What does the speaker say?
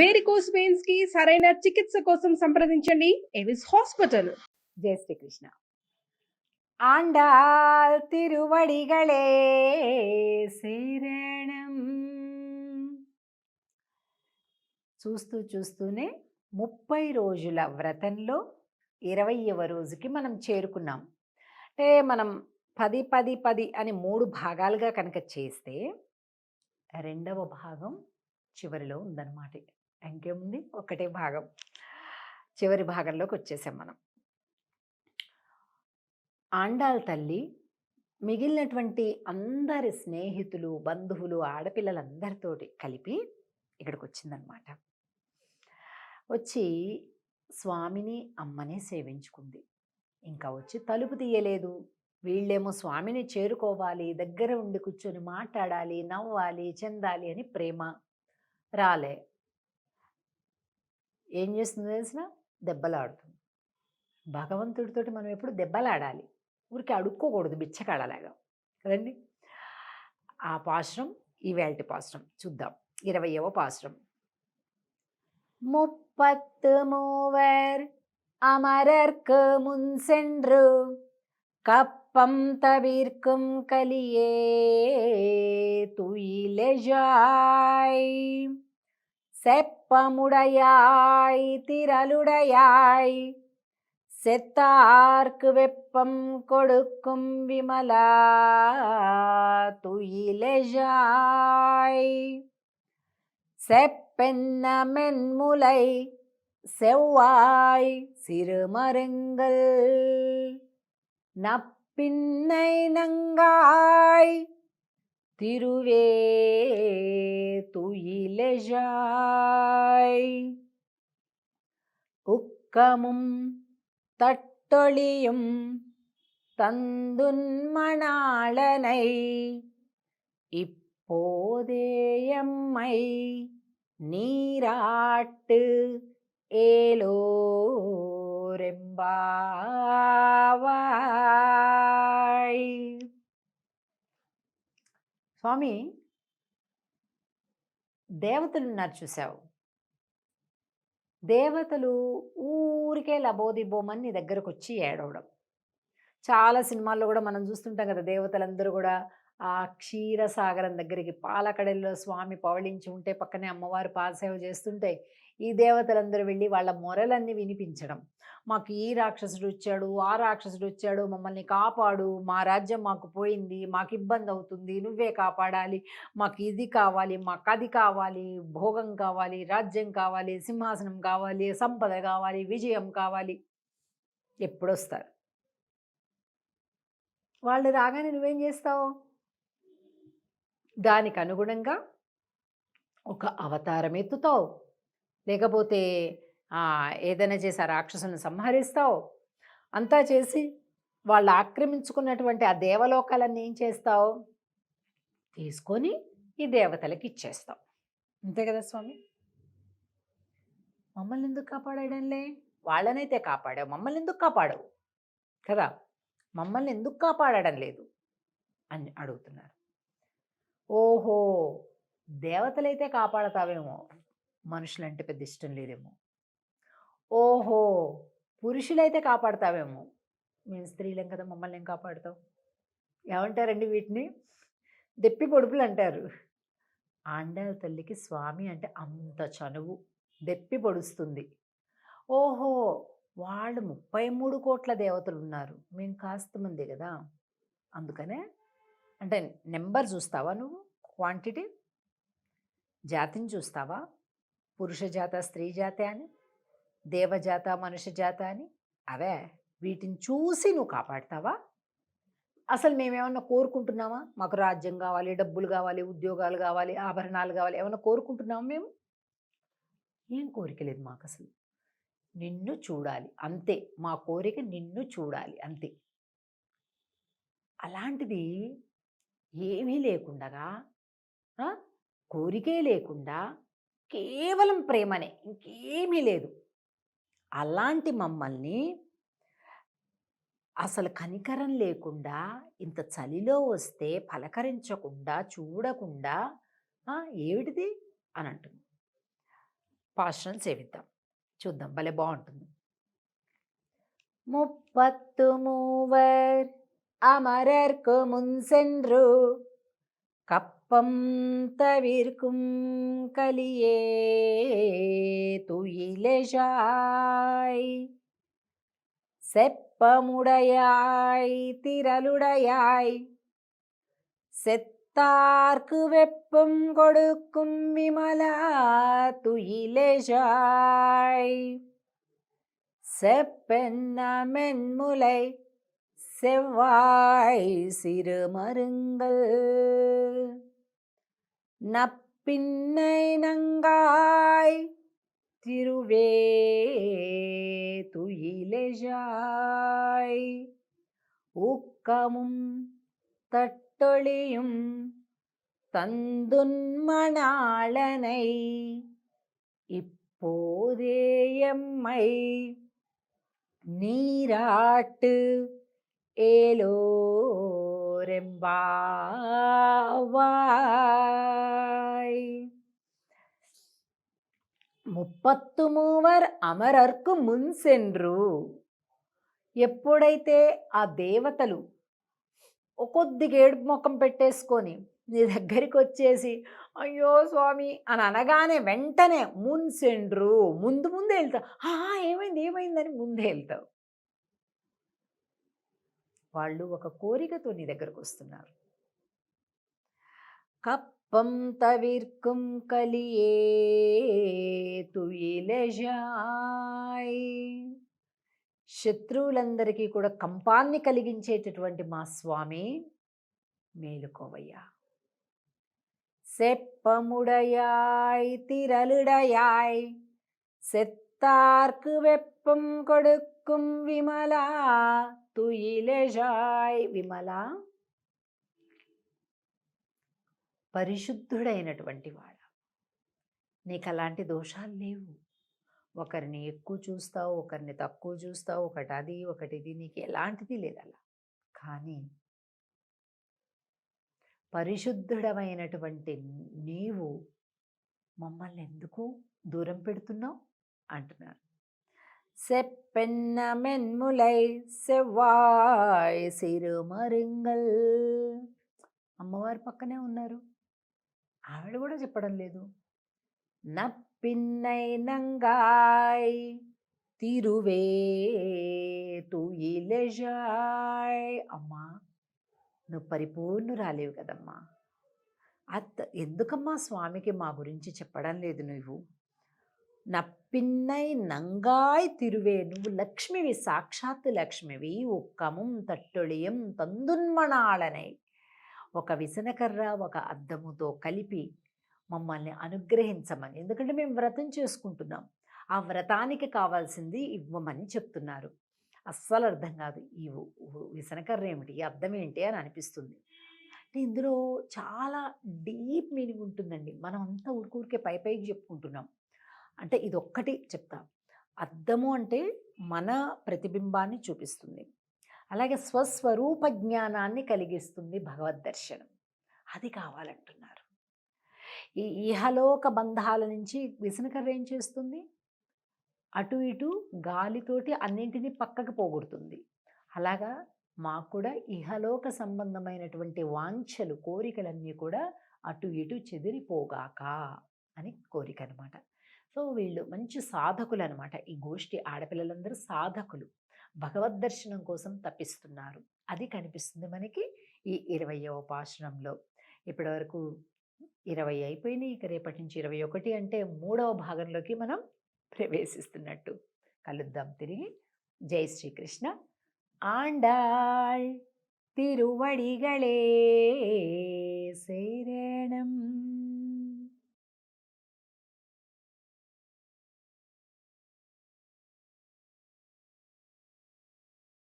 Varicose veins కి సరైన చికిత్స కోసం సంప్రదించండి ఎవిస్ హాస్పిటల్. జై శ్రీకృష్ణ. ఆండాల్ తిరువడిగళే శరణం. చూస్తూనే 30 రోజుల వ్రతంలో 20వ రోజుకి మనం చేరుకున్నాం. అంటే మనం 10 10 10 అని 3 భాగాలుగా కనుక చేస్తే రెండవ భాగం చివరిలో ఉందన్నమాట. ఇంకేముంది, ఒకటే భాగం, చివరి భాగంలోకి వచ్చేసాం మనం. ఆండాల్ తల్లి మిగిలినటువంటి అందరి స్నేహితులు, బంధువులు, ఆడపిల్లలందరితోటి కలిపి ఇక్కడికి వచ్చిందనమాట. వచ్చి స్వామిని అమ్మనే సేవించుకుంది. ఇంకా వచ్చి తలుపు తీయలేదు. వీళ్ళేమో స్వామిని చేరుకోవాలి, దగ్గర ఉండి కూర్చొని మాట్లాడాలి, నవ్వాలి, చెందాలి అని ప్రేమ. రాలే. ఏం చేస్తుంది తెలిసిన? దెబ్బలాడుతుంది. భగవంతుడితోటి మనం ఎప్పుడు దెబ్బలాడాలి, ఊరికి అడుక్కోకూడదు బిచ్చకాడలాగా కదండి. ఆ పాశ్రం ఈవేళటి పాశ్రం చూద్దాం. 20వ పాశ్రం. 33 அமரர்க்கு முன் சென்று கப்பம் தவிர்க்கும் கலியே துயிலெஜாய் செப்பமுடையாய் திரளுடையாய் செத்தார்க்கு வெப்பம் கொடுக்கும் விமலா துயிலெஜாய் செப்பென்ன மென்முலை செவ்வாய் சிறுமருங்கள் நப்பின்னை நங்காய் திருவே துயிலெஜாய் உக்கமும் தட்டொளியும் தந்துன்மணாளனை இப்போதேயம்மை நீராட்டு ఏలోరెంబావాయ్. స్వామి, దేవతలు ఉన్నారు చూసావు. దేవతలు ఊరికే లబోదిబోమని నీ దగ్గరకు వచ్చి ఏడవడం. చాలా సినిమాల్లో కూడా మనం చూస్తుంటాం కదా, దేవతలందరూ కూడా ఆ క్షీరసాగరం దగ్గరికి పాలకడల్లో స్వామి పవళించి ఉంటే పక్కనే అమ్మవారు పాదసేవ చేస్తుంటే ఈ దేవతలందరూ వెళ్ళి వాళ్ళ మొరలన్నీ వినిపించడం. మాకు ఈ రాక్షసుడు వచ్చాడు, ఆ రాక్షసుడు వచ్చాడు, మమ్మల్ని కాపాడు, మా రాజ్యం మాకు పోయింది, మాకు ఇబ్బంది అవుతుంది, నువ్వే కాపాడాలి, మాకు ఇది కావాలి, మాకు అది కావాలి, భోగం కావాలి, రాజ్యం కావాలి, సింహాసనం కావాలి, సంపద కావాలి, విజయం కావాలి. ఎప్పుడొస్తారు వాళ్ళు? రాగానే నువ్వేం చేస్తావు? దానికి అనుగుణంగా ఒక అవతారం ఎత్తుతావు, లేకపోతే ఏదైనా చేసి ఆ రాక్షసుని సంహరిస్తావు. అంతా చేసి వాళ్ళు ఆక్రమించుకున్నటువంటి ఆ దేవలోకాలన్నీ ఏం చేస్తావు? తీసుకొని ఈ దేవతలకి ఇచ్చేస్తావు. అంతే కదా స్వామి? మమ్మల్ని ఎందుకు కాపాడాడంలే? వాళ్ళనైతే కాపాడావు, మమ్మల్ని ఎందుకు కాపాడవు కదా? మమ్మల్ని ఎందుకు కాపాడడం లేదు అని అడుగుతున్నారు. ఓహో, దేవతలైతే కాపాడతావేమో, మనుషులంటే పెద్ద ఇష్టం లేదేమో. ఓహో, పురుషులైతే కాపాడతావేమో, మేము స్త్రీలం కదా, మమ్మల్ని ఏం కాపాడుతావు? ఏమంటారండి వీటిని? దెప్పి పొడుపులు అంటారు. ఆండాళ్ళ తల్లికి స్వామి అంటే అంత చనువు, దెప్పి పొడుస్తుంది. ఓహో, వాళ్ళు 33 కోట్ల దేవతలు ఉన్నారు, మేము కాస్త మంది కదా, అందుకనే. అంటే నెంబర్ చూస్తావా నువ్వు? క్వాంటిటీ, జాతిని చూస్తావా? పురుష జాత, స్త్రీ జాత అని, దేవజాత, మనుష్య జాత అని, అవే వీటిని చూసి నువ్వు కాపాడుతావా? అసలు మేమేమన్నా కోరుకుంటున్నామా? మాకు రాజ్యం కావాలి, డబ్బులు కావాలి, ఉద్యోగాలు కావాలి, ఆభరణాలు కావాలి, ఏమన్నా కోరుకుంటున్నామా? మేము ఏం కోరిక లేదు మాకు. అసలు నిన్ను చూడాలి అంతే, మా కోరిక నిన్ను చూడాలి అంతే. అలాంటిది ఏమీ లేకుండగా, కోరికే లేకుండా కేవలం ప్రేమనే, ఇంకేమీ లేదు. అలాంటి మమ్మల్ని అసలు కనికరం లేకుండా, ఇంత చలిలో వస్తే పలకరించకుండా, చూడకుండా ఏమిటిది అని అంటుంది. పాశ్రం సేవిద్దాం, చూద్దాం, భలే బాగుంటుంది. 33 அமரர்க்கு முன் சென்று கப்பம் தவிர்க்கும் கலியே துயிலெழாய் செப்பமுடையாய் திரளுடையாய் செத்தார்க்கு வெப்பம் கொடுக்கும் விமலா துயிலெழாய் செப்பென்ன மென்முலை செவ்வாய் சிறுமருங்கள் நப்பின்னை நங்காய் திருவே துயிலெழாய் ஊக்கமும் தட்டொளியும் தந்துன்மணாளனை இப்போதே எம்மை நீராட்டு ఏలోరెంబావాయ్. 33 అమరర్కు మున్సెండ్రు. ఎప్పుడైతే ఆ దేవతలు కొద్దిగా ఏడుపు ముఖం పెట్టేసుకొని నీ దగ్గరికి వచ్చేసి అయ్యో స్వామి అని అనగానే వెంటనే మున్సెండ్రు, ముందు వెళ్తావు. ఏమైందని ముందే వెళ్తావు. వాళ్ళు ఒక కోరికతో నీ దగ్గరకు వస్తున్నారు. కప్పం తవిర్కుం కలియే తుయిలెజాయ్. శత్రువులందరికీ కూడా కంపాన్ని కలిగించేటటువంటి మా స్వామి మేలుకోవయ్యా. செப்பமுடையாய் திரளுடையாய் செத்தார்க்கு வெப்பం கொடுக்கும் విమలా తుయిలెజాయ్. విమలా పరిశుద్ధుడైనటువంటి వాడ, నీకు అలాంటి దోషాలు లేవు. ఒకరిని ఎక్కువ చూస్తావు, ఒకరిని తక్కువ చూస్తావు, ఒకటి అది ఒకటి ఇది, నీకు ఎలాంటిది లేదు అలా. కానీ పరిశుద్ధుడమైనటువంటి నీవు మమ్మల్ని ఎందుకు దూరం పెడుతున్నావు అంటున్నారు. செப்பென்ன மென்முலை செவ்வாய் సిరుమరింగల్. అమ్మవారి పక్కనే ఉన్నారు, ఆవిడ కూడా చెప్పడం లేదు. నప్పిన్నై నంగాయ్ తిరువే తుయిలెజాయ్. అమ్మా, నువ్వు పరిపూర్ణురాలేవు కదమ్మా. ఎందుకమ్మా స్వామికి మా గురించి చెప్పడం లేదు నువ్వు? నప్పిన్నై నంగాయ్ తిరువే, నువ్వు లక్ష్మివి, సాక్షాత్ లక్ష్మివి. ఉక్కముం తట్టొళియం తందున్మణాళనై, ఒక విసనకర్ర ఒక అద్దముతో కలిపి మమ్మల్ని అనుగ్రహించమని. ఎందుకంటే మేము వ్రతం చేసుకుంటున్నాం, ఆ వ్రతానికి కావాల్సింది ఇవ్వమని చెప్తున్నారు. అస్సలు అర్థం కాదు, ఈ విసనకర్ర ఏమిటి, ఈ అద్దం ఏంటి అని అనిపిస్తుంది. అంటే ఇందులో చాలా డీప్ మీనింగ్ ఉంటుందండి. మనం అంతా ఊరికే పైకి చెప్పుకుంటున్నాం. అంటే ఇది ఒక్కటి చెప్తా. అద్దము అంటే మన ప్రతిబింబాన్ని చూపిస్తుంది, అలాగే స్వస్వరూప జ్ఞానాన్ని కలిగిస్తుంది భగవద్ దర్శనం. అది కావాలంటున్నారు. ఈ ఇహలోక బంధాల నుంచి విసనకర్ర ఏం చేస్తుంది? అటు ఇటు గాలితోటి అన్నింటినీ పక్కకు పోగొడుతుంది. అలాగా మాకు కూడా ఇహలోక సంబంధమైనటువంటి వాంఛలు, కోరికలన్నీ కూడా అటు ఇటు చెదిరిపోగాక అని కోరిక అనమాట. సో వీళ్ళు మంచి సాధకులు అనమాట. ఈ గోష్ఠి ఆడపిల్లలందరూ సాధకులు, భగవద్ దర్శనం కోసం తప్పిస్తున్నారు. అది కనిపిస్తుంది మనకి ఈ 20వ పాశురంలో. ఇప్పటివరకు 20 అయిపోయినాయి, ఇక రేపటి నుంచి 21 అంటే 3వ భాగంలోకి మనం ప్రవేశిస్తున్నట్టు. కలుద్దాం తిరిగి. జై శ్రీకృష్ణ. ఆండాళ్ తిరువడిగళే శరణం.